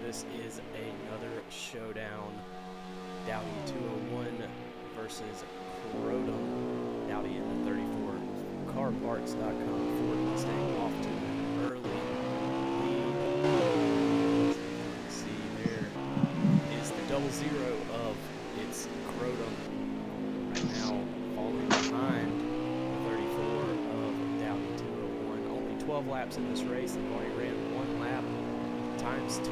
This is another showdown. Dowdy 201 versus Krotem. Dowdy in the 34. Carparts.com Ford Mustang off to an early lead. So you can see there is the 00 of its Krotem. Right now falling behind the 34 of Dowdy 201. Only 12 laps in this race. They've only ran one lap times 2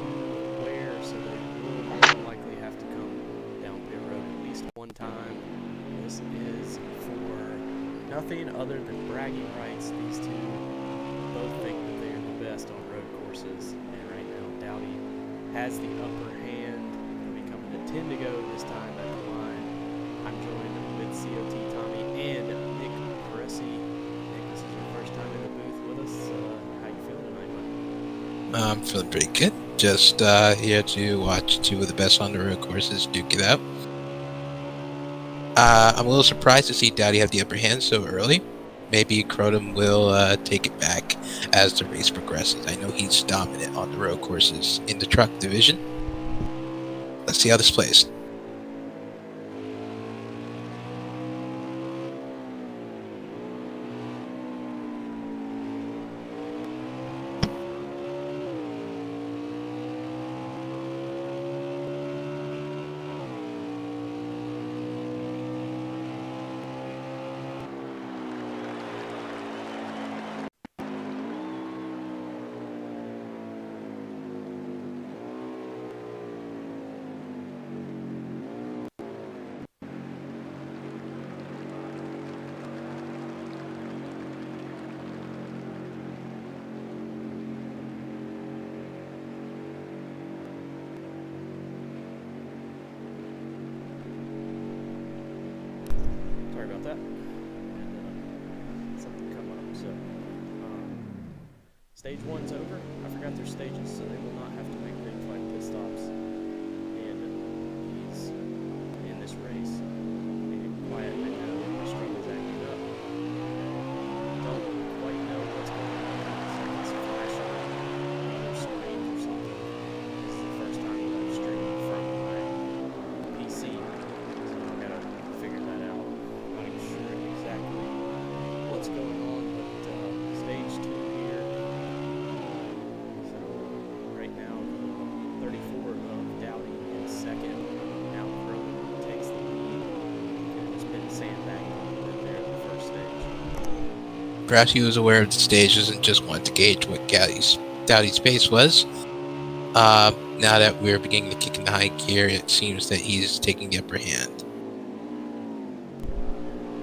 wear, so they will more than likely have to come down pit road at least one time. This is for nothing other than bragging rights. These two both think that they are the best on road courses, and right now Dowdy has the upper hand. It'll be coming to 10 to go this time at the line. I'm joined with COT Tommy and Nick Cressy. Nick, this is your first time in the booth with us. How you feeling tonight, bud? I'm feeling pretty good. Just here to watch two of the best on the road courses duke it out. I'm a little surprised to see Dowdy have the upper hand so early. Maybe Krotem will take it back as the race progresses. I know he's dominant on the road courses in the truck division. Let's see how this plays. Sorry about that. Something come up. So, stage one's over. I forgot their stages, so they will not have to make big flag pit stops. And he's in this race. And quiet right now. My screen is acting up. Don't quite know what's going on. It's flashing on other screens or something. This is the first time that I've streamed from my PC, so I've got to figure that out. Not sure exactly what's going on, but stage 2 here. So right now, 34 of Dowdy in second. Now Krotem takes the lead. Could have just been sandbagging a little bit there in the first stage. Perhaps he was aware of the stages and just wanted to gauge what Dowdy's pace was. Now that we're beginning to kick in the high gear, it seems that he's taking the upper hand.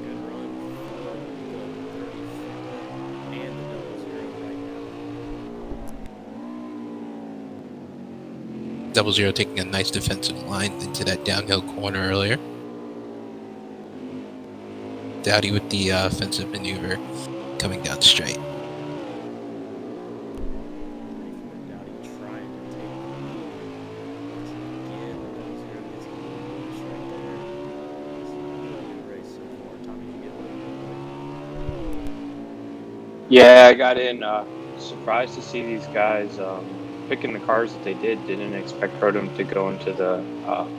Good run for the 34 and the 00 right now. 00 taking a nice defensive line into that downhill corner earlier. Dowdy with the offensive maneuver coming down straight. Dowdy trying to take the lead. Again, the 00 gets a little push right there. It's a really good race so far. Tommy, did you get one? Yeah, I got in. Surprised to see these guys picking the cars that they did. Didn't expect Krotem to go into the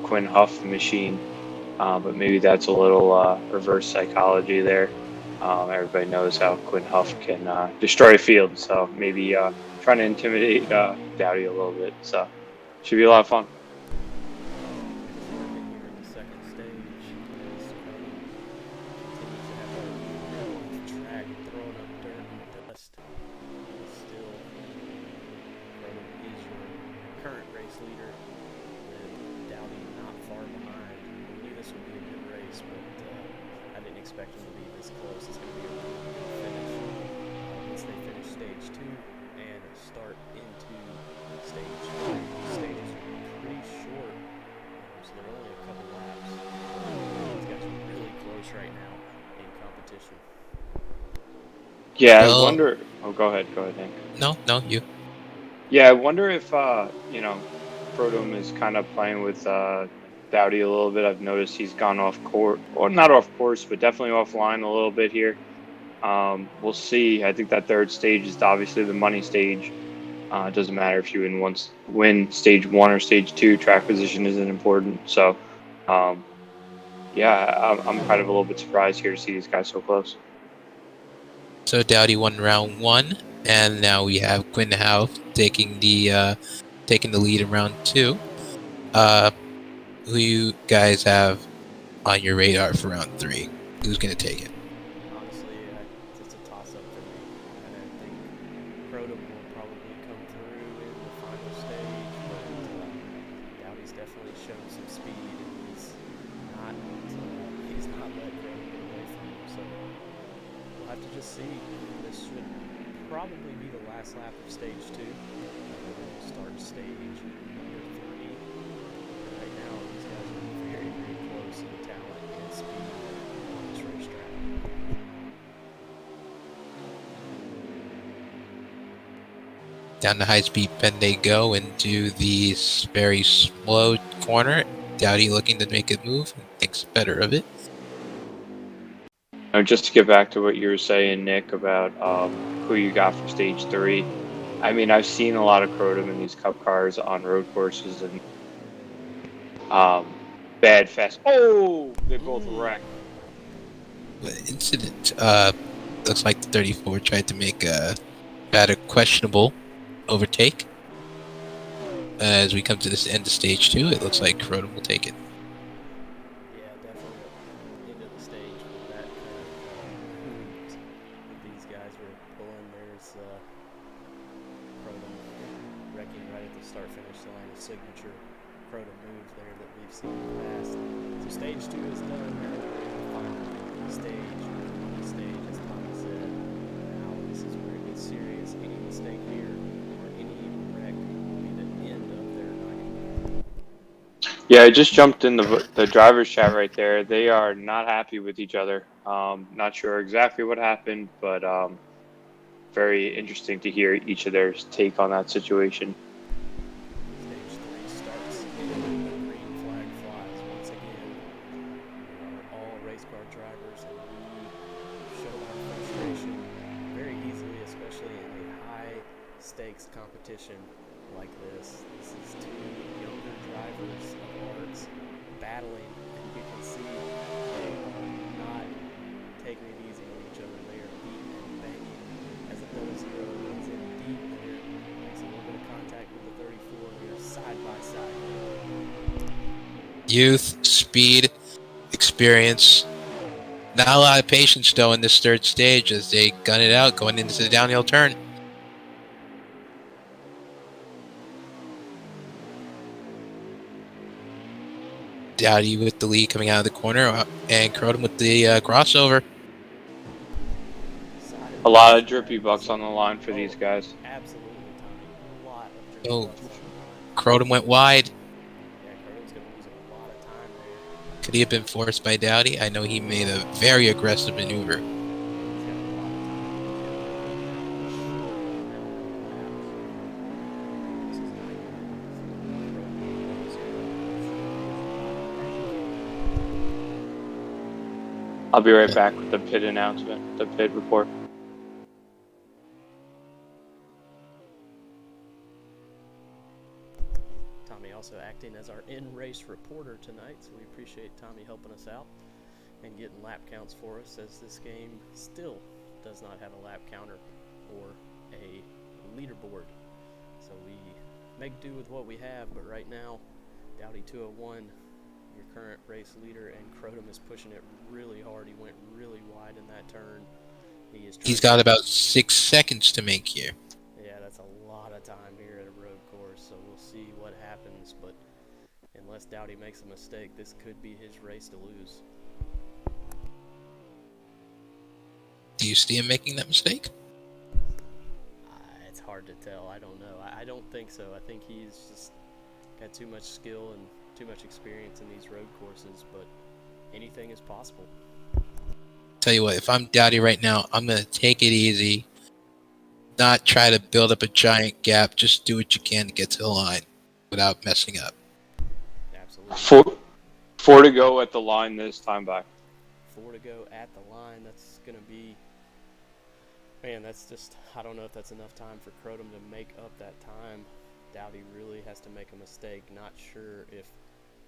Quinn Huff machine, but maybe that's a little reverse psychology there. Everybody knows how Quinn Huff can destroy a field, so maybe trying to intimidate Dowdy a little bit. So should be a lot of fun. Here in the second stage, as Krotem continues to have that lead on the track, throwing up dirt and dust. Still, Krotem is your current race leader, with Dowdy not far behind. We knew this would be a good race, but I didn't expect them to be this close. It's going to be a really good finish once they finish stage 2 and start into stage 3. Stages are pretty short, so they're only a couple laps. These guys are really close right now in competition. Yeah, I Well- wonder. Oh, go ahead, Hank. No, you. Yeah, I wonder if Krotem is kind of playing with Dowdy a little bit. I've noticed he's gone off course, or not off course, but definitely offline a little bit here. We'll see. I think that third stage is obviously the money stage. It doesn't matter if you win stage 1 or stage 2. Track position isn't important. So, yeah, I'm kind of a little bit surprised here to see these guys so close. So Dowdy won round 1, and now we have Quinn Howe taking the lead in round 2. Who you guys have on your radar for round 3? Who's gonna take it? Honestly, it's a toss-up for me. I think Krotem will probably come through in the final stage, but Dowdy's definitely shown some speed, and he's not let Krotem get away from him. So we'll have to just see. This should probably be the last lap of stage 2. We'll start stage number 3. Right now, these guys are very, very close in talent and speed on this racetrack. Down the high-speed bend they go into the very slow corner. Dowdy looking to make a move and thinks better of it. Just to get back to what you were saying, Nick, about who you got for stage 3. I mean, I've seen a lot of Krotem in these Cup cars on road courses, and bad fast. Oh, they both wrecked. Incident. Looks like the 34 tried to make a questionable overtake. As we come to this end of stage 2, it looks like Krotem will take it. Yeah, definitely end of the stage with that kind of moves that these guys were pulling. There's Krotem wrecking right at the start-finish line, a signature Krotem move there that we've seen in the past. So stage 2 is done. Now we're in the final stage, the stage, as Tommy said. Now this is where it gets serious. Any mistake here or any wreck will be the end of their night. Yeah, I just jumped in the driver's chat right there. They are not happy with each other. Not sure exactly what happened, but very interesting to hear each of their take on that situation. Stage 3 starts and the green flag flies once again. We are all race car drivers and we show our frustration very easily, especially in a high stakes competition like this. This is two younger drivers of ours battling, and you can see they are not taking it easy on each other. They are beating and banging as the 00 runs in deep there. Makes a little bit of contact with the 34. They are side by side. Youth, speed, experience. Not a lot of patience, though, in this third stage as they gun it out going into the downhill turn. Dowdy with the lead coming out of the corner, and Krotem with the crossover. A lot of drippy bucks on the line for these guys. Absolutely, Tommy. A lot of drippy Oh, bucks on the line. Krotem went wide. Yeah, Krotem's going to lose a lot of time there. Could he have been forced by Dowdy? I know he made a very aggressive maneuver. He's got a lot of time. This is not I'll be right back with the pit announcement, the pit report. Tommy also acting as our in-race reporter tonight, so we appreciate Tommy helping us out and getting lap counts for us, as this game still does not have a lap counter or a leaderboard. So we make do with what we have, but right now, Dowdy 201, your current race leader, and Krotem is pushing it really hard. He went really wide in that turn. He's got about 6 seconds to make here. Yeah, that's a lot of time here at a road course, so we'll see what happens, but unless Dowdy makes a mistake, this could be his race to lose. Do you see him making that mistake? It's hard to tell. I don't know. I don't think so. I think he's just got too much skill and too much experience in these road courses, but anything is possible. Tell you what, if I'm Dowdy right now, I'm going to take it easy. Not try to build up a giant gap. Just do what you can to get to the line without messing up. Absolutely. Four to go at the line this time back. 4 to go at the line. That's going to Man, that's just, I don't know if that's enough time for Krotem to make up that time. Dowdy really has to make a mistake. Not sure if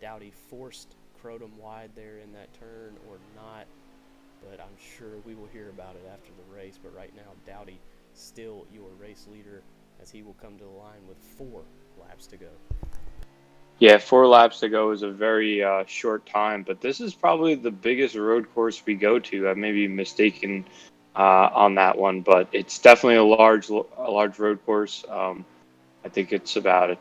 Dowdy forced Krotem wide there in that turn or not, but I'm sure we will hear about it after the race. But right now, Dowdy still your race leader, as he will come to the line with 4 laps to go. Yeah, 4 laps to go is a very short time, but this is probably the biggest road course we go to. I may be mistaken on that one, but it's definitely a large road course. I think it's about a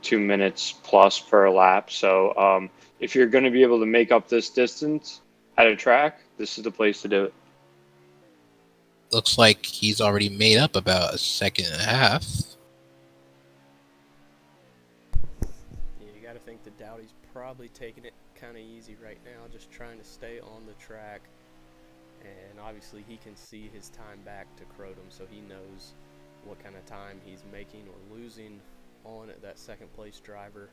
2 minutes plus per lap. So if you're going to be able to make up this distance at a track, this is the place to do it. Looks like he's already made up about a second and a half. Yeah, you got to think that Dowdy's probably taking it kind of easy right now, just trying to stay on the track. And obviously he can see his time back to Krotem, so he knows what kind of time he's making or losing on that second place driver.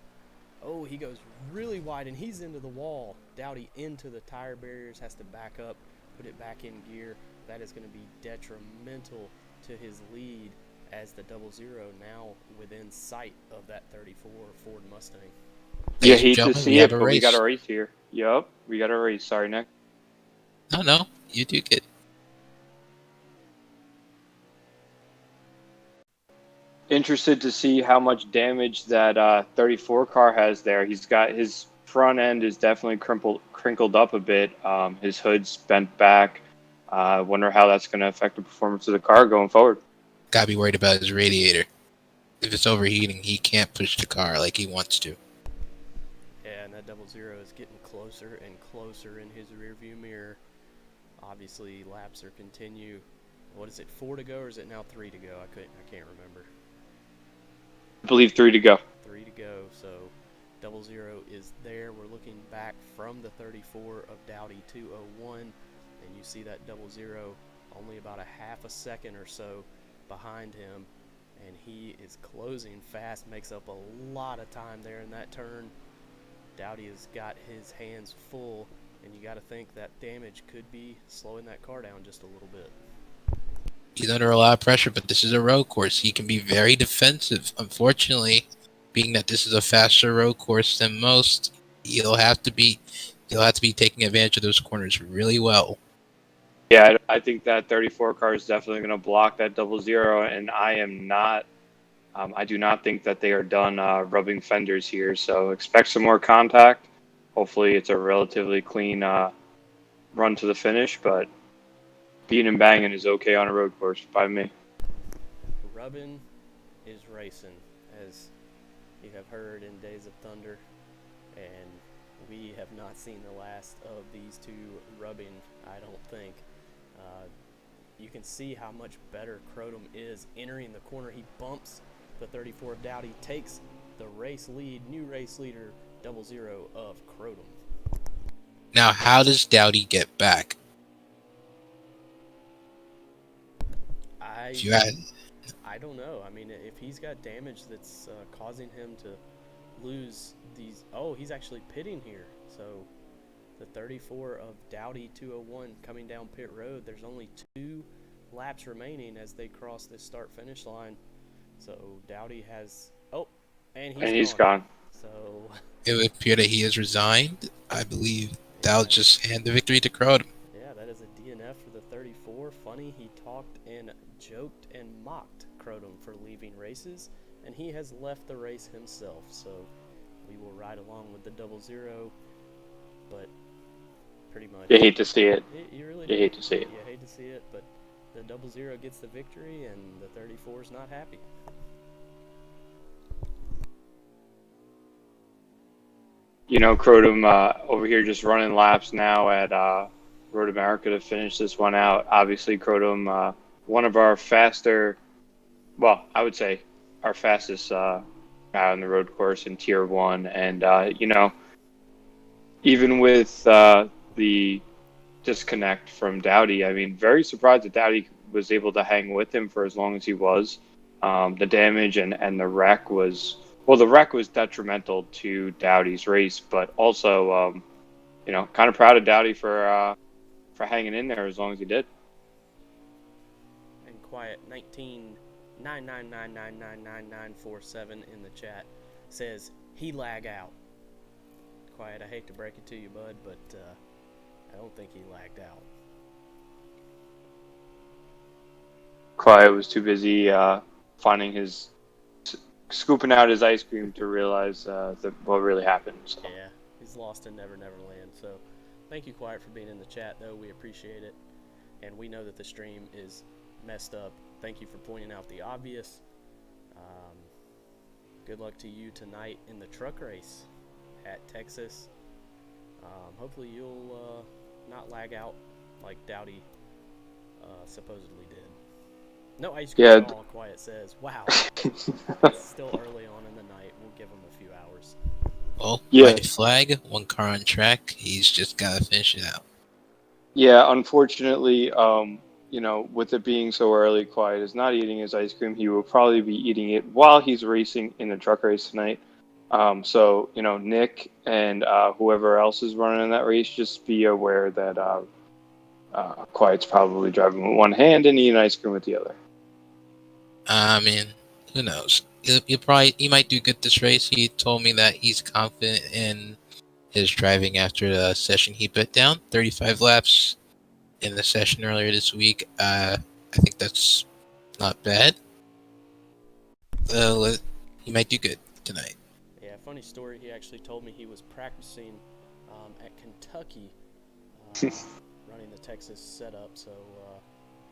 Oh, he goes really wide, and he's into the wall. Dowdy into the tire barriers, has to back up, put it back in gear. That is going to be detrimental to his lead, as the 00 now within sight of that 34 Ford Mustang. Yeah, Ladies and hate to gentlemen, see we it, have a but we got race. a race here. Yup, we got a race. Sorry, Nick. No, you do good. Interested to see how much damage that 34 car has there. He's got his front end is definitely crinkled up a bit. His hood's bent back. Wonder how that's going to affect the performance of the car going forward. Gotta be worried about his radiator. If it's overheating, he can't push the car like he wants to. Yeah, and that 00 is getting closer and closer in his rearview mirror. Obviously, laps are continue. What is it, 4 to go, or is it now 3 to go? I can't remember. I believe 3 to go. 3 to go, so 00 is there. We're looking back from the 34 of Dowdy 201, and you see that 00 only about a half a second or so behind him, and he is closing fast, makes up a lot of time there in that turn. Dowdy has got his hands full, and you got to think that damage could be slowing that car down just a little bit. He's under a lot of pressure, but this is a road course. He can be very defensive. Unfortunately, being that this is a faster road course than most, he'll have to be taking advantage of those corners really well. Yeah, I think that 34 car is definitely going to block that 00, and I am not. I do not think that they are done rubbing fenders here, so expect some more contact. Hopefully, it's a relatively clean run to the finish, but beating and banging is okay on a road course by me. Rubbing is racing, as you have heard in Days of Thunder, and we have not seen the last of these two rubbing, I don't think. You can see how much better Krotem is entering the corner. He bumps the 34 of Dowdy, takes the race lead, new race leader, 00 of Krotem. Now, how does Dowdy get back? I don't know. I mean, if he's got damage that's causing him to lose these... Oh, he's actually pitting here. So the 34 of Dowdy 201 coming down pit road. There's only 2 laps remaining as they cross this start-finish line. So Dowdy has... Oh, and he's gone. So It would appear that he has resigned. I believe that'll just hand the victory to Krotem. yeah, that is a DNF for the 34. Funny, he talked and joked and mocked Krotem for leaving races, and he has left the race himself. So we will ride along with the 00, but pretty much. You hate to see it. You really You do. hate to see it. You hate to see it, but the 00 gets the victory, and the 34 is not happy. You know, Krotem over here just running laps now at Road America to finish this one out. Obviously, Krotem, one of our faster, well, I would say our fastest guy on the road course in Tier 1. And, you know, even with the disconnect from Dowdy, I mean, very surprised that Dowdy was able to hang with him for as long as he was. The damage and the wreck was... Well, the wreck was detrimental to Dowdy's race, but also, you know, kind of proud of Dowdy for hanging in there as long as he did. And Quiet 1999999947 in the chat says he lag out. Quiet, I hate to break it to you, bud, but I don't think he lagged out. Quiet was too busy scooping out his ice cream to realize what really happened. So. Yeah, he's lost in Never Never Land. So thank you, Quiet, for being in the chat, though. We appreciate it. And we know that the stream is messed up. Thank you for pointing out the obvious. Good luck to you tonight in the truck race at Texas. Hopefully you'll not lag out like Dowdy supposedly did. No ice cream at all, Quiet says. Wow. It's still early on in the night. We'll give him a few hours. Well, white flag, one car on track. He's just got to finish it out. Yeah, unfortunately, with it being so early, Quiet is not eating his ice cream. He will probably be eating it while he's racing in the truck race tonight. So, Nick and whoever else is running in that race, just be aware that Quiet's probably driving with one hand and eating ice cream with the other. I mean, who knows? He might do good this race. He told me that he's confident in his driving after the session he put down. 35 laps in the session earlier this week. I think that's not bad. He might do good tonight. Yeah, funny story. He actually told me he was practicing at Kentucky, running the Texas setup. So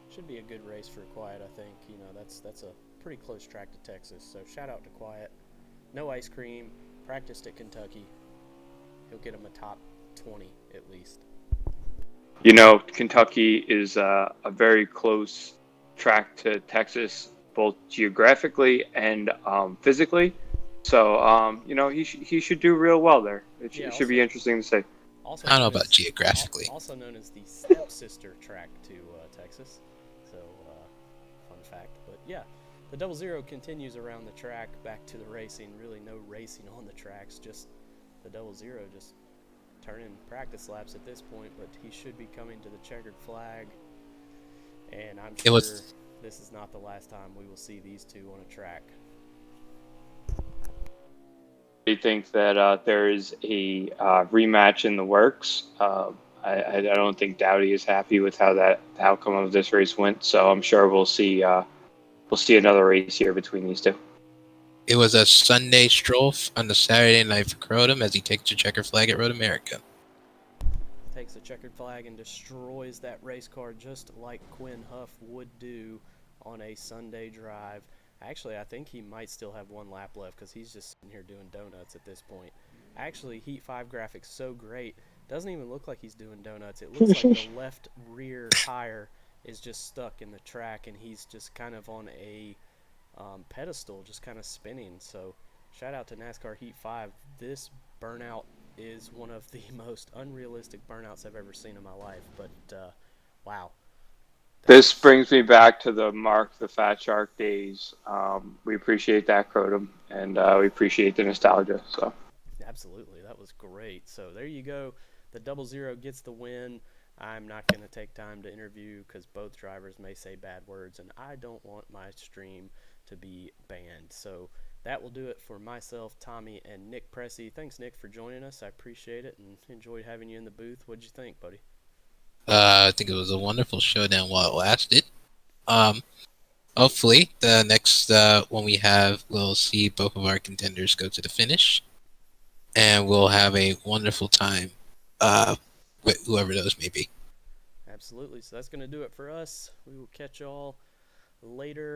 should be a good race for Quiet. I think that's a pretty close track to Texas. So shout out to Quiet. No ice cream. Practiced at Kentucky. He'll get him a top 20 at least. Kentucky is a very close track to Texas, both geographically and physically. So, he should do real well there. It should be interesting to see. I don't know about geographically. Also known as the stepsister track to Texas. So, fun fact. But yeah, the 00 continues around the track, back to the racing. Really no racing on the tracks, just the 00 just turning practice laps at this point. But he should be coming to the checkered flag. And I'm sure this is not the last time we will see these two on a track. I think that there is a rematch in the works. I don't think Dowdy is happy with how the outcome of this race went, so I'm sure we'll see another race here between these two. It was a Sunday stroll on the Saturday night for Krotem as he takes the checkered flag at Road America. Takes the checkered flag and destroys that race car just like Quinn Huff would do on a Sunday drive. Actually, I think he might still have one lap left because he's just sitting here doing donuts at this point. Actually, Heat 5 graphics so great, doesn't even look like he's doing donuts. It looks like the left rear tire is just stuck in the track, and he's just kind of on a pedestal, just kind of spinning. So, shout out to NASCAR Heat 5. This burnout is one of the most unrealistic burnouts I've ever seen in my life. But, wow. This brings me back to the Mark the Fat Shark days. We appreciate that, Krotem, and we appreciate the nostalgia. So, absolutely, that was great. So there you go. The 00 gets the win. I'm not going to take time to interview because both drivers may say bad words, and I don't want my stream to be banned. So that will do it for myself, Tommy, and Nick Pressey. Thanks, Nick, for joining us. I appreciate it and enjoyed having you in the booth. What'd you think, buddy? I think it was a wonderful showdown while it lasted. Hopefully, the next one we have, we'll see both of our contenders go to the finish, and we'll have a wonderful time with whoever those may be. Absolutely. So that's going to do it for us. We will catch y'all later.